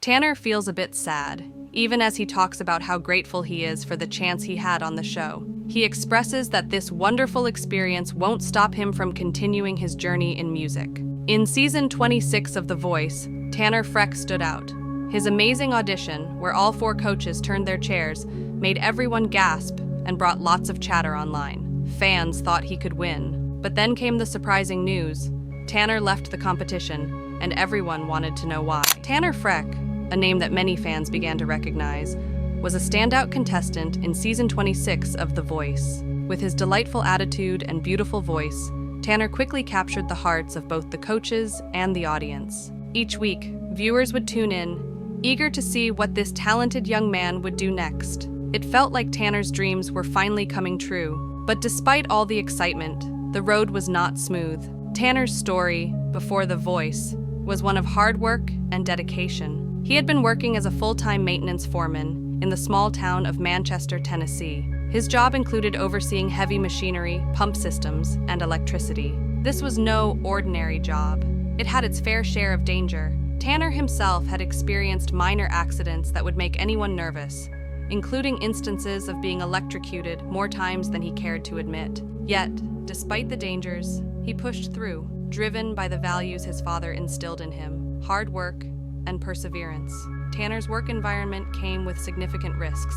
Tanner feels a bit sad, even as he talks about how grateful he is for the chance he had on the show. He expresses that this wonderful experience won't stop him from continuing his journey in music. In season 26 of The Voice, Tanner Freck stood out. His amazing audition, where all 4 coaches turned their chairs, made everyone gasp and brought lots of chatter online. Fans thought he could win. But then came the surprising news. Tanner left the competition, and everyone wanted to know why. Tanner Freck, a name that many fans began to recognize, was a standout contestant in season 26 of The Voice. With his delightful attitude and beautiful voice, Tanner quickly captured the hearts of both the coaches and the audience. Each week, viewers would tune in, eager to see what this talented young man would do next. It felt like Tanner's dreams were finally coming true. But despite all the excitement, the road was not smooth. Tanner's story, before The Voice, was one of hard work and dedication. He had been working as a full-time maintenance foreman in the small town of Manchester, Tennessee. His job included overseeing heavy machinery, pump systems, and electricity. This was no ordinary job. It had its fair share of danger. Tanner himself had experienced minor accidents that would make anyone nervous, including instances of being electrocuted more times than he cared to admit. Yet, despite the dangers, he pushed through, driven by the values his father instilled in him: hard work and perseverance. Tanner's work environment came with significant risks.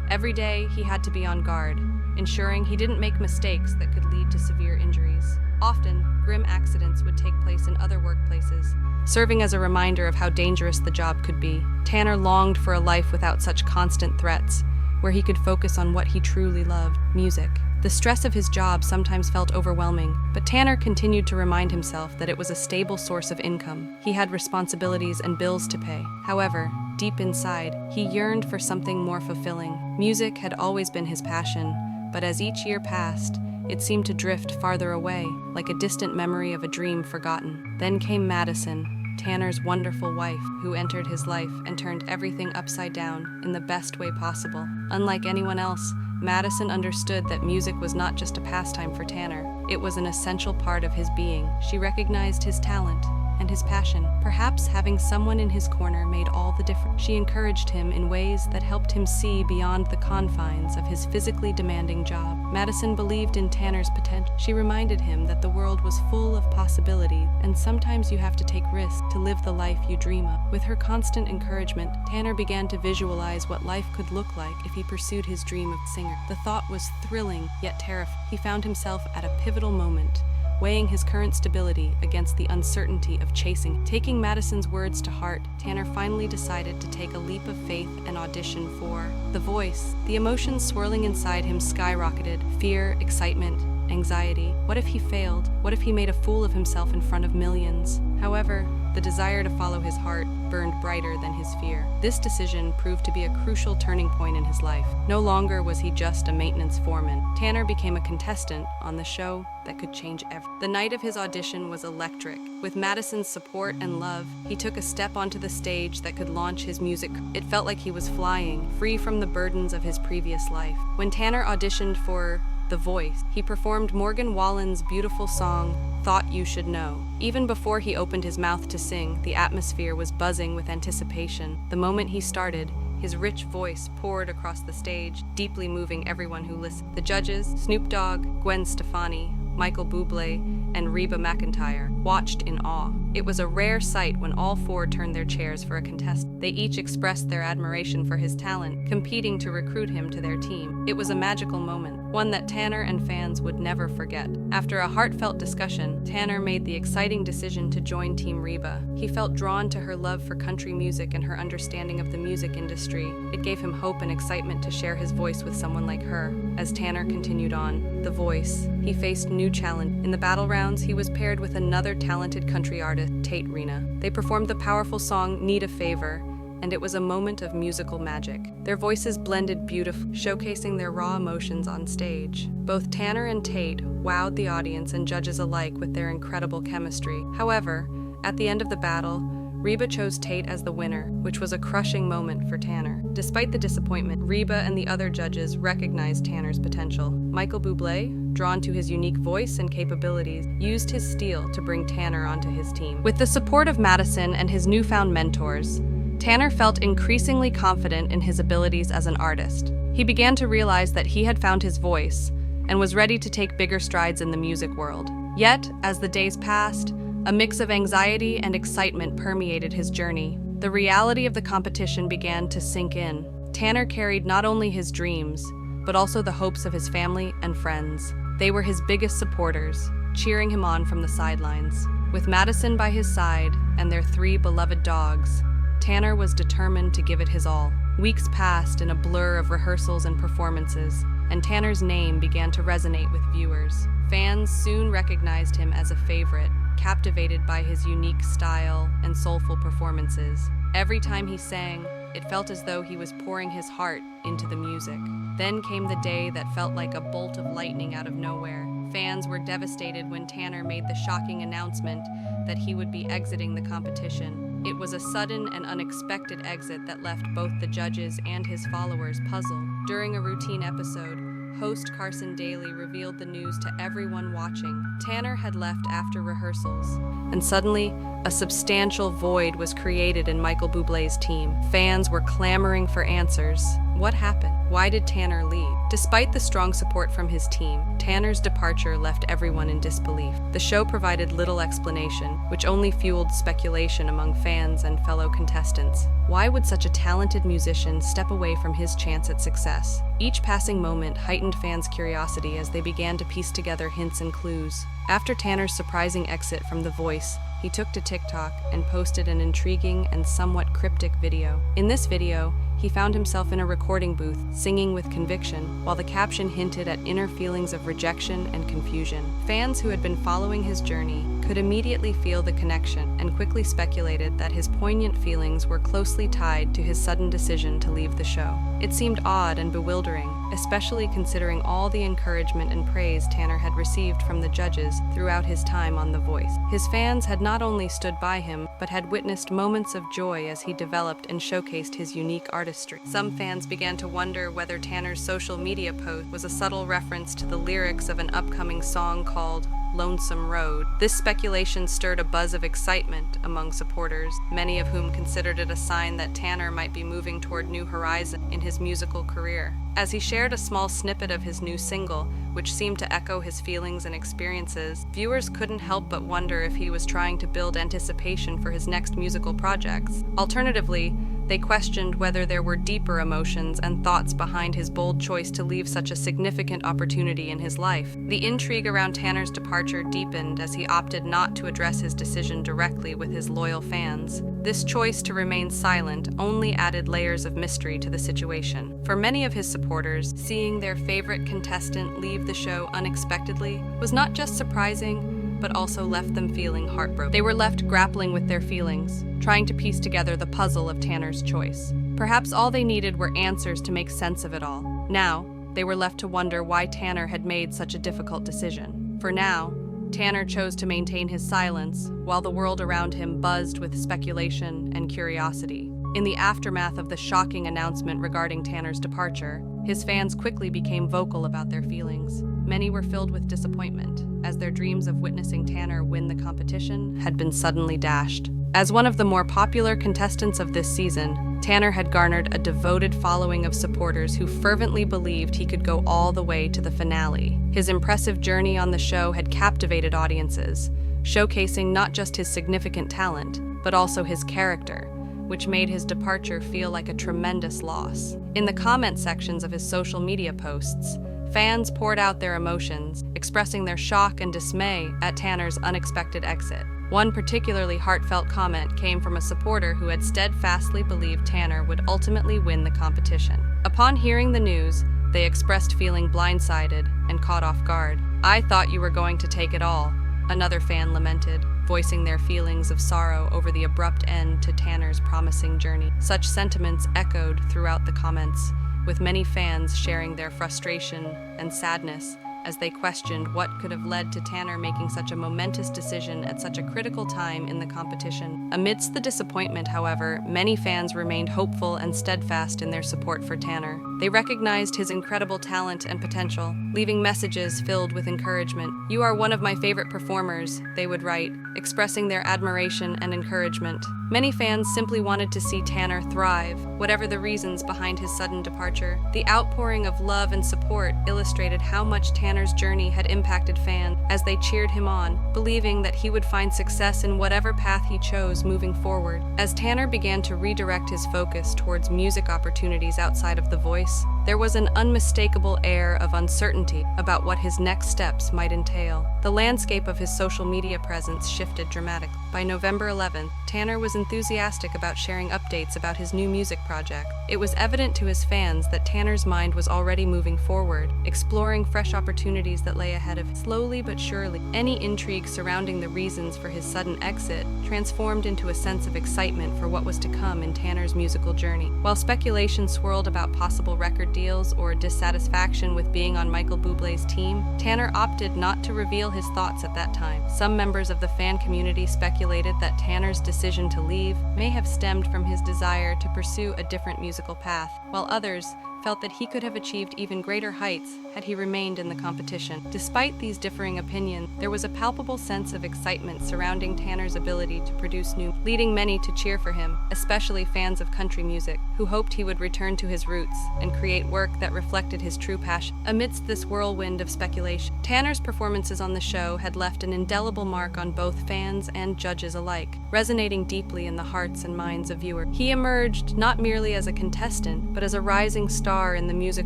Every day, he had to be on guard, ensuring he didn't make mistakes that could lead to severe injuries. Often, grim accidents would take place in other workplaces, serving as a reminder of how dangerous the job could be. Tanner longed for a life without such constant threats, where he could focus on what he truly loved: music. The stress of his job sometimes felt overwhelming, but Tanner continued to remind himself that it was a stable source of income. He had responsibilities and bills to pay. However, deep inside, he yearned for something more fulfilling. Music had always been his passion, but as each year passed, it seemed to drift farther away, like a distant memory of a dream forgotten. Then came Madison, Tanner's wonderful wife, who entered his life and turned everything upside down in the best way possible. Unlike anyone else, Madison understood that music was not just a pastime for Tanner. It was an essential part of his being. She recognized his talent and his passion. Perhaps having someone in his corner made all the difference. She encouraged him in ways that helped him see beyond the confines of his physically demanding job. Madison believed in Tanner's potential. She reminded him that the world was full of possibilities, and sometimes you have to take risks to live the life you dream of. With her constant encouragement, Tanner began to visualize what life could look like if he pursued his dream of singer. The thought was thrilling, yet terrifying. He found himself at a pivotal moment, weighing his current stability against the uncertainty of chasing. Taking Madison's words to heart, Tanner finally decided to take a leap of faith and audition for The Voice. The emotions swirling inside him skyrocketed: fear, excitement, anxiety. What if he failed? What if he made a fool of himself in front of millions? However, the desire to follow his heart burned brighter than his fear. This decision proved to be a crucial turning point in his life. No longer was he just a maintenance foreman. Tanner became a contestant on the show that could change everything. The night of his audition was electric. With Madison's support and love, he took a step onto the stage that could launch his music. It felt like he was flying, free from the burdens of his previous life. When Tanner auditioned for The Voice, he performed Morgan Wallen's beautiful song, Thought You Should Know. Even before he opened his mouth to sing, the atmosphere was buzzing with anticipation. The moment he started, his rich voice poured across the stage, deeply moving everyone who listened. The judges, Snoop Dogg, Gwen Stefani, Michael Bublé, and Reba McEntire, watched in awe. It was a rare sight when all 4 turned their chairs for a contestant. They each expressed their admiration for his talent, competing to recruit him to their team. It was a magical moment, one that Tanner and fans would never forget. After a heartfelt discussion, Tanner made the exciting decision to join Team Reba. He felt drawn to her love for country music and her understanding of the music industry. It gave him hope and excitement to share his voice with someone like her. As Tanner continued on The Voice, he faced new challenges. In the battle rounds, he was paired with another talented country artist, Tate Rena. They performed the powerful song Need a Favor, and it was a moment of musical magic. Their voices blended beautifully, showcasing their raw emotions on stage. Both Tanner and Tate wowed the audience and judges alike with their incredible chemistry. However, at the end of the battle, Reba chose Tate as the winner, which was a crushing moment for Tanner. Despite the disappointment, Reba and the other judges recognized Tanner's potential. Michael Bublé, drawn to his unique voice and capabilities, used his steel to bring Tanner onto his team. With the support of Madison and his newfound mentors, Tanner felt increasingly confident in his abilities as an artist. He began to realize that he had found his voice and was ready to take bigger strides in the music world. Yet, as the days passed, a mix of anxiety and excitement permeated his journey. The reality of the competition began to sink in. Tanner carried not only his dreams, but also the hopes of his family and friends. They were his biggest supporters, cheering him on from the sidelines. With Madison by his side and their 3 beloved dogs, Tanner was determined to give it his all. Weeks passed in a blur of rehearsals and performances, and Tanner's name began to resonate with viewers. Fans soon recognized him as a favorite, captivated by his unique style and soulful performances. Every time he sang, it felt as though he was pouring his heart into the music. Then came the day that felt like a bolt of lightning out of nowhere. Fans were devastated when Tanner made the shocking announcement that he would be exiting the competition. It was a sudden and unexpected exit that left both the judges and his followers puzzled. During a routine episode, host Carson Daly revealed the news to everyone watching. Tanner had left after rehearsals, and suddenly, a substantial void was created in Michael Bublé's team. Fans were clamoring for answers. What happened? Why did Tanner leave? Despite the strong support from his team, Tanner's departure left everyone in disbelief. The show provided little explanation, which only fueled speculation among fans and fellow contestants. Why would such a talented musician step away from his chance at success? Each passing moment heightened fans' curiosity as they began to piece together hints and clues. After Tanner's surprising exit from The Voice, he took to TikTok and posted an intriguing and somewhat cryptic video. In this video, he found himself in a recording booth, singing with conviction, while the caption hinted at inner feelings of rejection and confusion. Fans who had been following his journey could immediately feel the connection and quickly speculated that his poignant feelings were closely tied to his sudden decision to leave the show. It seemed odd and bewildering, especially considering all the encouragement and praise Tanner had received from the judges throughout his time on The Voice. His fans had not only stood by him, but had witnessed moments of joy as he developed and showcased his unique artistry. Some fans began to wonder whether Tanner's social media post was a subtle reference to the lyrics of an upcoming song called Lonesome Road. This speculation stirred a buzz of excitement among supporters, many of whom considered it a sign that Tanner might be moving toward new horizons in his musical career. As he shared a small snippet of his new single, which seemed to echo his feelings and experiences, viewers couldn't help but wonder if he was trying to build anticipation for his next musical projects. Alternatively, they questioned whether there were deeper emotions and thoughts behind his bold choice to leave such a significant opportunity in his life. The intrigue around Tanner's departure deepened as he opted not to address his decision directly with his loyal fans. This choice to remain silent only added layers of mystery to the situation. For many of his supporters, seeing their favorite contestant leave the show unexpectedly was not just surprising, but also left them feeling heartbroken. They were left grappling with their feelings, trying to piece together the puzzle of Tanner's choice. Perhaps all they needed were answers to make sense of it all. Now, they were left to wonder why Tanner had made such a difficult decision. For now, Tanner chose to maintain his silence, while the world around him buzzed with speculation and curiosity. In the aftermath of the shocking announcement regarding Tanner's departure, his fans quickly became vocal about their feelings. Many were filled with disappointment, as their dreams of witnessing Tanner win the competition had been suddenly dashed. As one of the more popular contestants of this season, Tanner had garnered a devoted following of supporters who fervently believed he could go all the way to the finale. His impressive journey on the show had captivated audiences, showcasing not just his significant talent, but also his character, which made his departure feel like a tremendous loss. In the comment sections of his social media posts, fans poured out their emotions, expressing their shock and dismay at Tanner's unexpected exit. One particularly heartfelt comment came from a supporter who had steadfastly believed Tanner would ultimately win the competition. Upon hearing the news, they expressed feeling blindsided and caught off guard. "I thought you were going to take it all," another fan lamented, voicing their feelings of sorrow over the abrupt end to Tanner's promising journey. Such sentiments echoed throughout the comments, with many fans sharing their frustration and sadness as they questioned what could have led to Tanner making such a momentous decision at such a critical time in the competition. Amidst the disappointment, however, many fans remained hopeful and steadfast in their support for Tanner. They recognized his incredible talent and potential, leaving messages filled with encouragement. "You are one of my favorite performers," they would write, expressing their admiration and encouragement. Many fans simply wanted to see Tanner thrive, whatever the reasons behind his sudden departure. The outpouring of love and support illustrated how much Tanner's journey had impacted fans as they cheered him on, believing that he would find success in whatever path he chose moving forward. As Tanner began to redirect his focus towards music opportunities outside of The Voice, there was an unmistakable air of uncertainty about what his next steps might entail. The landscape of his social media presence shifted dramatically. By November 11th, Tanner was enthusiastic about sharing updates about his new music project. It was evident to his fans that Tanner's mind was already moving forward, exploring fresh opportunities that lay ahead of him. Slowly but surely, any intrigue surrounding the reasons for his sudden exit transformed into a sense of excitement for what was to come in Tanner's musical journey. While speculation swirled about possible record deals or dissatisfaction with being on Michael Bublé's team, Tanner opted not to reveal his thoughts at that time. Some members of the fan community speculated that Tanner's decision to leave may have stemmed from his desire to pursue a different musical path, while others felt that he could have achieved even greater heights had he remained in the competition. Despite these differing opinions, there was a palpable sense of excitement surrounding Tanner's ability to produce new, leading many to cheer for him, especially fans of country music, who hoped he would return to his roots and create work that reflected his true passion. Amidst this whirlwind of speculation, Tanner's performances on the show had left an indelible mark on both fans and judges alike, resonating deeply in the hearts and minds of viewers. He emerged not merely as a contestant, but as a rising star in the music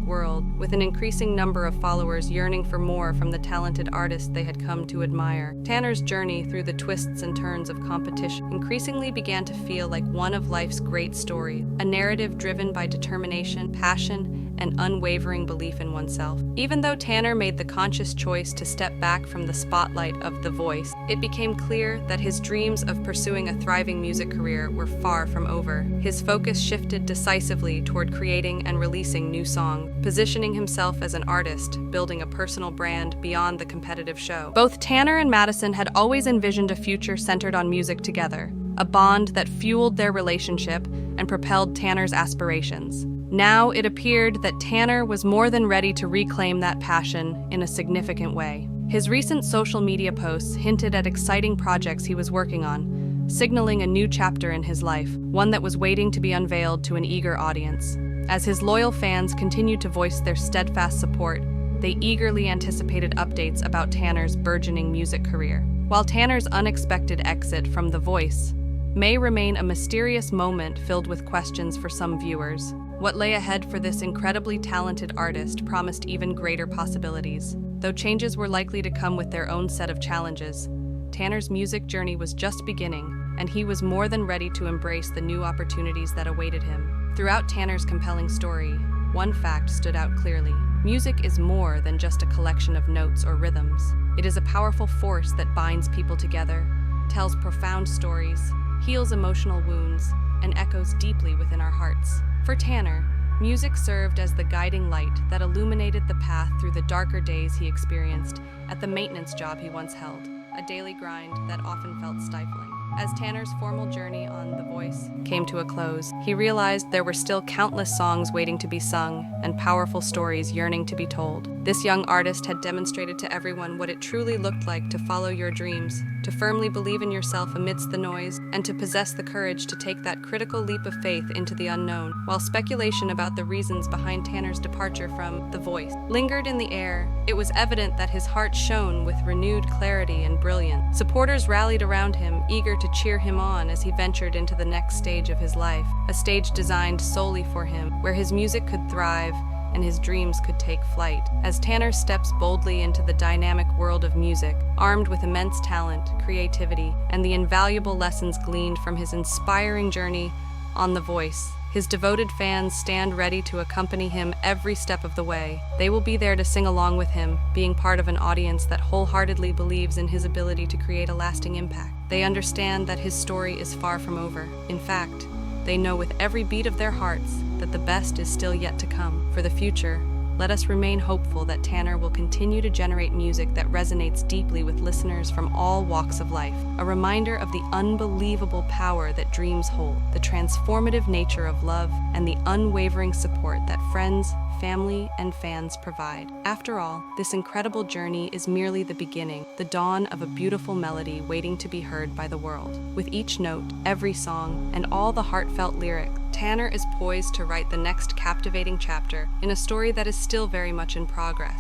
world, with an increasing number of followers yearning for more from the talented artist they had come to admire. Tanner's journey through the twists and turns of competition increasingly began to feel like one of life's great stories, a narrative driven by determination, passion, and unwavering belief in oneself. Even though Tanner made the conscious choice to step back from the spotlight of The Voice, it became clear that his dreams of pursuing a thriving music career were far from over. His focus shifted decisively toward creating and releasing new songs, positioning himself as an artist, building a personal brand beyond the competitive show. Both Tanner and Madison had always envisioned a future centered on music together, a bond that fueled their relationship and propelled Tanner's aspirations. Now it appeared that Tanner was more than ready to reclaim that passion in a significant way. His recent social media posts hinted at exciting projects he was working on, signaling a new chapter in his life, one that was waiting to be unveiled to an eager audience. As his loyal fans continued to voice their steadfast support, they eagerly anticipated updates about Tanner's burgeoning music career. While Tanner's unexpected exit from The Voice may remain a mysterious moment filled with questions for some viewers, what lay ahead for this incredibly talented artist promised even greater possibilities. Though changes were likely to come with their own set of challenges, Tanner's music journey was just beginning, and he was more than ready to embrace the new opportunities that awaited him. Throughout Tanner's compelling story, one fact stood out clearly. Music is more than just a collection of notes or rhythms. It is a powerful force that binds people together, tells profound stories, heals emotional wounds, and echoes deeply within our hearts. For Tanner, music served as the guiding light that illuminated the path through the darker days he experienced at the maintenance job he once held, a daily grind that often felt stifling. As Tanner's formal journey on The Voice came to a close, he realized there were still countless songs waiting to be sung and powerful stories yearning to be told. This young artist had demonstrated to everyone what it truly looked like to follow your dreams, to firmly believe in yourself amidst the noise, and to possess the courage to take that critical leap of faith into the unknown. While speculation about the reasons behind Tanner's departure from The Voice lingered in the air, it was evident that his heart shone with renewed clarity and brilliance. Supporters rallied around him, eager to cheer him on as he ventured into the next stage of his life, a stage designed solely for him, where his music could thrive and his dreams could take flight. As Tanner steps boldly into the dynamic world of music, armed with immense talent, creativity, and the invaluable lessons gleaned from his inspiring journey on The Voice, his devoted fans stand ready to accompany him every step of the way. They will be there to sing along with him, being part of an audience that wholeheartedly believes in his ability to create a lasting impact. They understand that his story is far from over. In fact, they know with every beat of their hearts that the best is still yet to come. For the future, let us remain hopeful that Tanner will continue to generate music that resonates deeply with listeners from all walks of life, a reminder of the unbelievable power that dreams hold, the transformative nature of love, and the unwavering support that friends, family and fans provide. After all, this incredible journey is merely the beginning, the dawn of a beautiful melody waiting to be heard by the world. With each note, every song, and all the heartfelt lyric, Tanner is poised to write the next captivating chapter in a story that is still very much in progress.